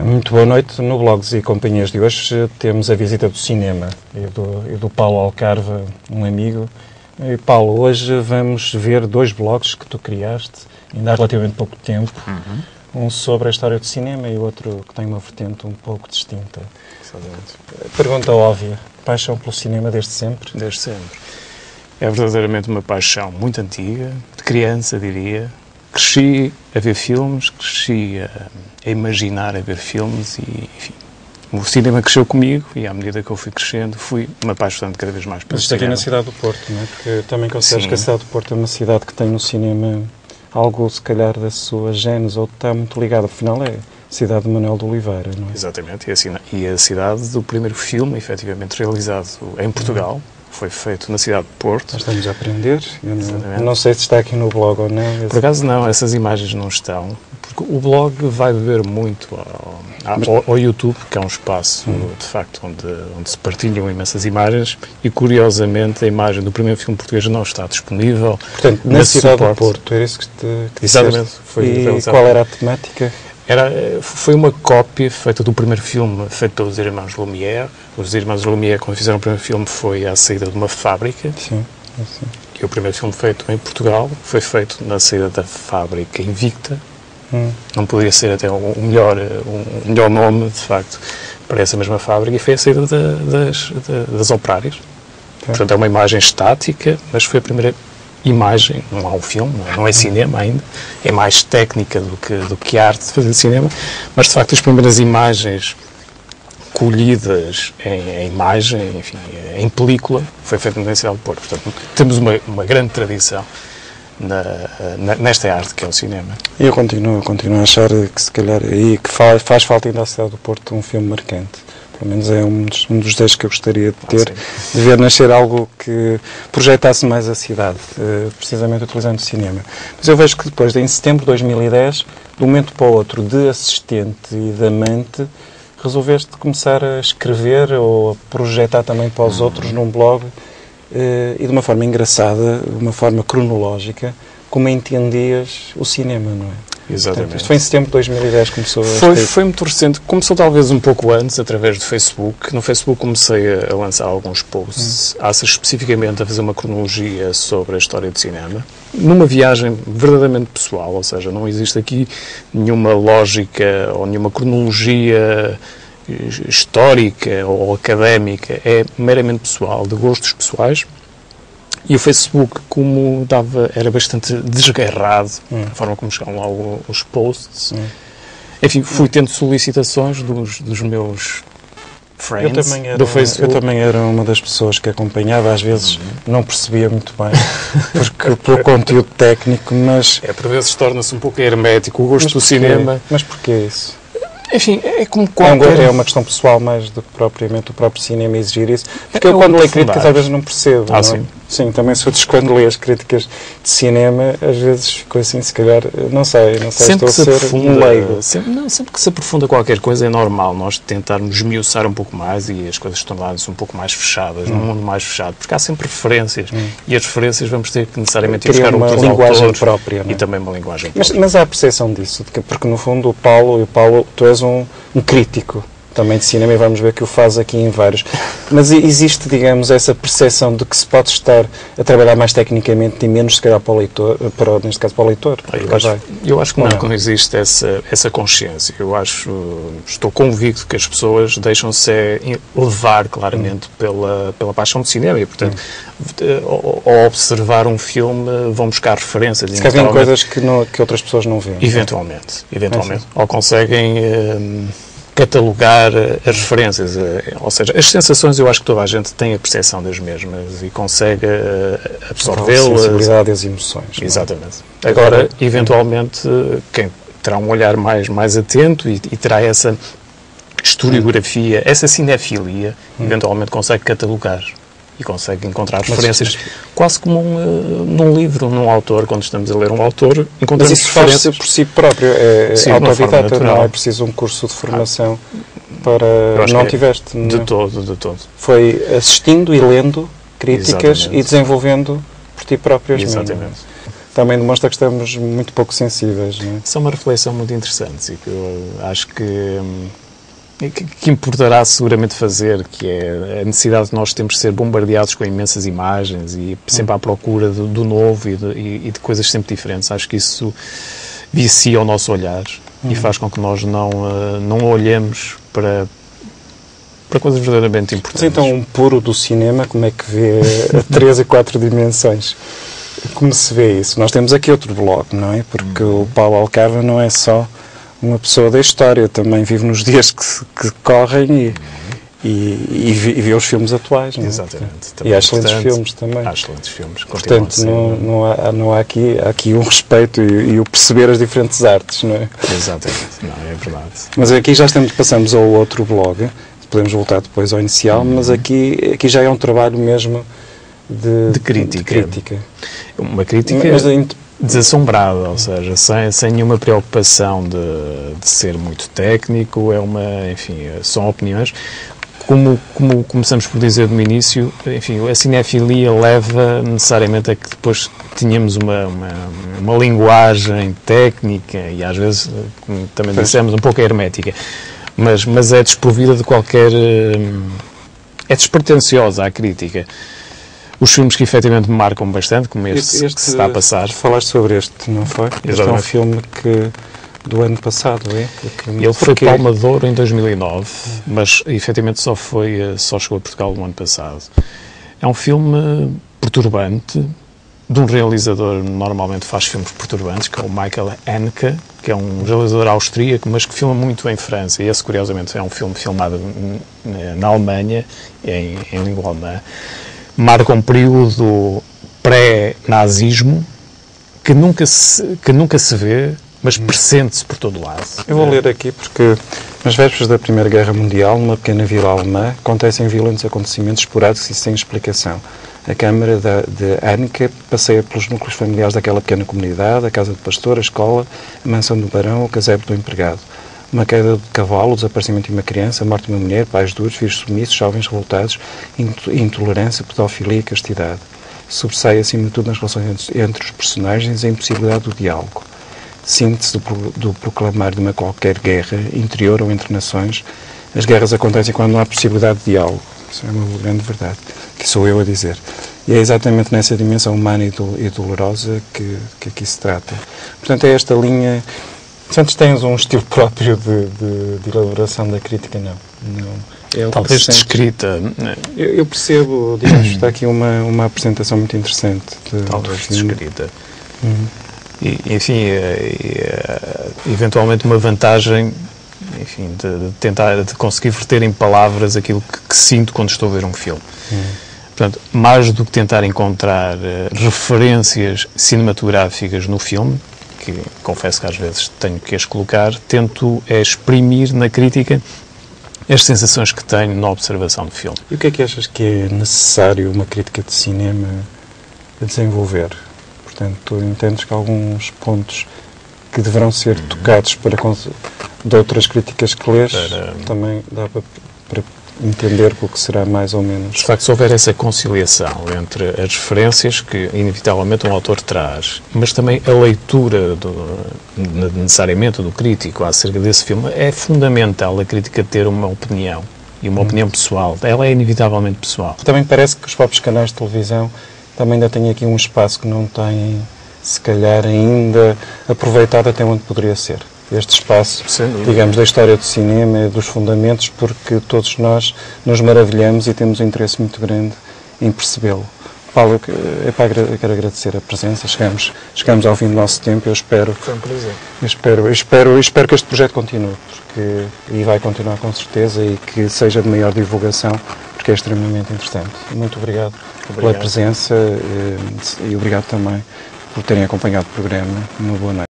Muito boa noite. No Blogs e Companhias de hoje temos a visita do cinema e do Paulo Alcarva, um amigo. E, Paulo, hoje vamos ver dois blogs que tu criaste ainda há relativamente pouco tempo. Um sobre a história do cinema e outro que tem uma vertente um pouco distinta. Exatamente. Pergunta óbvia. Paixão pelo cinema desde sempre? Desde sempre. É verdadeiramente uma paixão muito antiga, de criança, diria. Cresci a ver filmes, cresci a imaginar a ver filmes e, enfim, o cinema cresceu comigo e, à medida que eu fui crescendo, fui me apaixonando cada vez mais pelo Mas isto aqui cinema. na cidade do Porto, não é? Porque também consideras Sim. que a cidade do Porto é uma cidade que tem no cinema algo, se calhar, da sua gênese, ou está muito ligada. Afinal, é a cidade de Manuel de Oliveira, não é? Exatamente. E a cidade do primeiro filme, efetivamente realizado em Portugal, foi feito na cidade de Porto. Nós estamos a aprender. Eu não sei se está aqui no blog ou não. Por acaso não, essas imagens não estão, porque o blog vai beber muito ao YouTube, que é um espaço, de facto, onde se partilham imensas imagens, e curiosamente a imagem do primeiro filme português não está disponível. Portanto, na cidade do Porto, era isso que disseste? Exatamente. Foi e realizado. qual era a temática? Foi uma cópia feita do primeiro filme, feito pelos irmãos Lumière. Os irmãos Lumière, quando fizeram o primeiro filme, foi à saída de uma fábrica. Sim. E o primeiro filme feito em Portugal foi feito na saída da fábrica Invicta. Não poderia ser até um melhor nome, de facto, para essa mesma fábrica. E foi a saída das operárias. Portanto, é uma imagem estática, mas foi a primeira imagem, não há um filme, não é cinema ainda, é mais técnica do que arte de fazer cinema, mas de facto as primeiras imagens colhidas em imagem, enfim, em película, foi feita na cidade do Porto. Portanto, temos uma grande tradição nesta arte que é o cinema. E eu continuo a achar que se calhar aí que faz falta ainda à cidade do Porto um filme marcante. Pelo menos é um dos desejos que eu gostaria de ter, de ver nascer algo que projetasse mais a cidade, precisamente utilizando o cinema. Mas eu vejo que depois, em setembro de 2010, de um momento para o outro, de assistente e de amante, resolveste começar a escrever ou a projetar também para os outros num blog, e de uma forma engraçada, de uma forma cronológica, como entendias o cinema, não é? Exatamente. Portanto, isto foi em setembro de 2010 que começou Foi muito recente. Começou talvez um pouco antes, através do Facebook. No Facebook comecei a lançar alguns posts, especificamente a fazer uma cronologia sobre a história do cinema. Numa viagem verdadeiramente pessoal, ou seja, não existe aqui nenhuma lógica ou nenhuma cronologia histórica ou académica. É meramente pessoal, de gostos pessoais. E o Facebook, como era bastante desgarrado, a forma como chegavam lá os posts. Enfim, fui tendo solicitações dos meus friends do Facebook. Eu também era uma das pessoas que acompanhava, às vezes não percebia muito bem, pelo conteúdo técnico, mas... Por vezes torna-se um pouco hermético o gosto do cinema. Mas porquê isso? Enfim, é como qualquer... É uma questão pessoal mais do que propriamente o próprio cinema exigir isso. Porque eu quando leio críticas às vezes não percebo. Não é? Sim. Sim, também sou dos quando leio as críticas de cinema, às vezes fico assim, se calhar, não sei, sempre estou a ser um leigo. Sempre que se aprofunda qualquer coisa é normal nós tentarmos esmiuçar um pouco mais e as coisas tornarem-se um pouco mais fechadas, num mundo mais fechado, porque há sempre referências e as referências vamos ter que necessariamente ir buscar uma outros linguagem autores própria, não é? E também uma linguagem própria. Mas há a percepção disso, porque no fundo o Paulo, tu és um crítico também de cinema e vamos ver que o faz aqui em vários. Mas existe, digamos, essa percepção de que se pode estar a trabalhar mais tecnicamente e menos, se calhar, para o leitor, neste caso para o leitor. Eu acho que não existe essa consciência. Estou convicto que as pessoas deixam-se levar claramente pela paixão de cinema e, portanto, ao observar um filme, vão buscar referências. Se calhar coisas que outras pessoas não veem. Eventualmente. Ou conseguem catalogar as referências, ou seja, as sensações, eu acho que toda a gente tem a percepção das mesmas e consegue absorvê-las. A sensibilidade e as emoções. Exatamente. Agora, eventualmente, quem terá um olhar mais atento e terá essa historiografia, essa cinefilia, eventualmente consegue catalogar e consegue encontrar referências, quase como num livro, num autor. Quando estamos a ler um autor, encontramos mas isso referências. Faz-se por si próprio, é autodidata, não é preciso um curso de formação para... Não tiveste? De todo. Foi assistindo e lendo críticas e desenvolvendo por ti próprio as Exatamente. também demonstra que estamos muito pouco sensíveis. Não é? Isso é uma reflexão muito interessante e que eu acho que importará seguramente fazer, que é a necessidade de nós termos de ser bombardeados com imensas imagens e sempre à procura do novo e de coisas sempre diferentes. Acho que isso vicia o nosso olhar e faz com que nós não olhemos para coisas verdadeiramente importantes. Mas então, um puro do cinema, como é que vê a 3 e 4 dimensões? Como se vê isso? Nós temos aqui outro blog, não é? Porque o Paulo Alcava não é só uma pessoa da história, também vive nos dias que correm e vê os filmes atuais. Não é? Exatamente. E há excelentes filmes também. Há excelentes filmes. Portanto, não há aqui um respeito e o perceber as diferentes artes, não é? Exatamente. Não, é verdade. Mas aqui já passamos ao outro blog, podemos voltar depois ao inicial, mas aqui já é um trabalho mesmo de crítica. Uma crítica desassombrada, ou seja, sem nenhuma preocupação de ser muito técnico, são opiniões. Como começamos por dizer no início, enfim, a cinefilia leva necessariamente a que depois tenhamos uma linguagem técnica e às vezes, como também dissemos, um pouco hermética, mas é desprovida de qualquer... é despretensiosa a crítica. Os filmes que efetivamente me marcam bastante, como este que se está a passar... Falaste sobre este, não foi? Este é um filme do ano passado, é? Ele foi Palma de Ouro em 2009, mas efetivamente só chegou a Portugal no ano passado. É um filme perturbante, de um realizador que normalmente faz filmes perturbantes, que é o Michael Haneke, que é um realizador austríaco, mas que filma muito em França. E esse, curiosamente, é um filme filmado na Alemanha, em língua alemã. Marca um período pré-nazismo que nunca se vê, mas pressente-se por todo lado. Eu vou ler aqui porque, nas vésperas da Primeira Guerra Mundial, numa pequena vila alemã, acontecem violentos acontecimentos esporádicos e sem explicação. A câmara de Haneke passeia pelos núcleos familiares daquela pequena comunidade, a casa do pastor, a escola, a mansão do barão, o casebre do empregado. Uma queda de cavalo, o desaparecimento de uma criança, a morte de uma mulher, pais duros, filhos submissos, jovens revoltados, intolerância, pedofilia e castidade. Sobressai, acima de tudo, nas relações entre os personagens, a impossibilidade do diálogo. Síntese do proclamar de uma qualquer guerra, interior ou entre nações. As guerras acontecem quando não há possibilidade de diálogo. Isso é uma grande verdade, que sou eu a dizer. E é exatamente nessa dimensão humana e dolorosa que aqui se trata. Portanto, é esta linha... Santos, tens um estilo próprio de elaboração da crítica? Não. Talvez de escrita. Eu percebo, digamos, está aqui uma apresentação muito interessante. Talvez de escrita. E, enfim, eventualmente uma vantagem, enfim, de conseguir verter em palavras aquilo que sinto quando estou a ver um filme. Portanto, mais do que tentar encontrar referências cinematográficas no filme, que confesso que às vezes tenho que as colocar, tento exprimir na crítica as sensações que tenho na observação do filme. E o que é que achas que é necessário uma crítica de cinema a desenvolver? Portanto, tu entendes que há alguns pontos que deverão ser tocados de outras críticas que lês, também dá para entender o que será mais ou menos. De facto, se houver essa conciliação entre as referências que inevitavelmente um autor traz, mas também a leitura necessariamente do crítico acerca desse filme, é fundamental a crítica ter uma opinião e uma opinião pessoal. Ela é inevitavelmente pessoal. Também parece que os próprios canais de televisão também ainda têm aqui um espaço que não têm, se calhar, ainda aproveitado até onde poderia ser. Este espaço, digamos, da história do cinema, dos fundamentos, porque todos nós nos maravilhamos e temos um interesse muito grande em percebê-lo. Paulo, eu quero agradecer a presença. Chegamos ao fim do nosso tempo. Eu espero. Foi um prazer. Eu espero que este projeto continue, e vai continuar com certeza, e que seja de maior divulgação, porque é extremamente interessante. Muito obrigado pela presença e obrigado também por terem acompanhado o programa. Uma boa noite.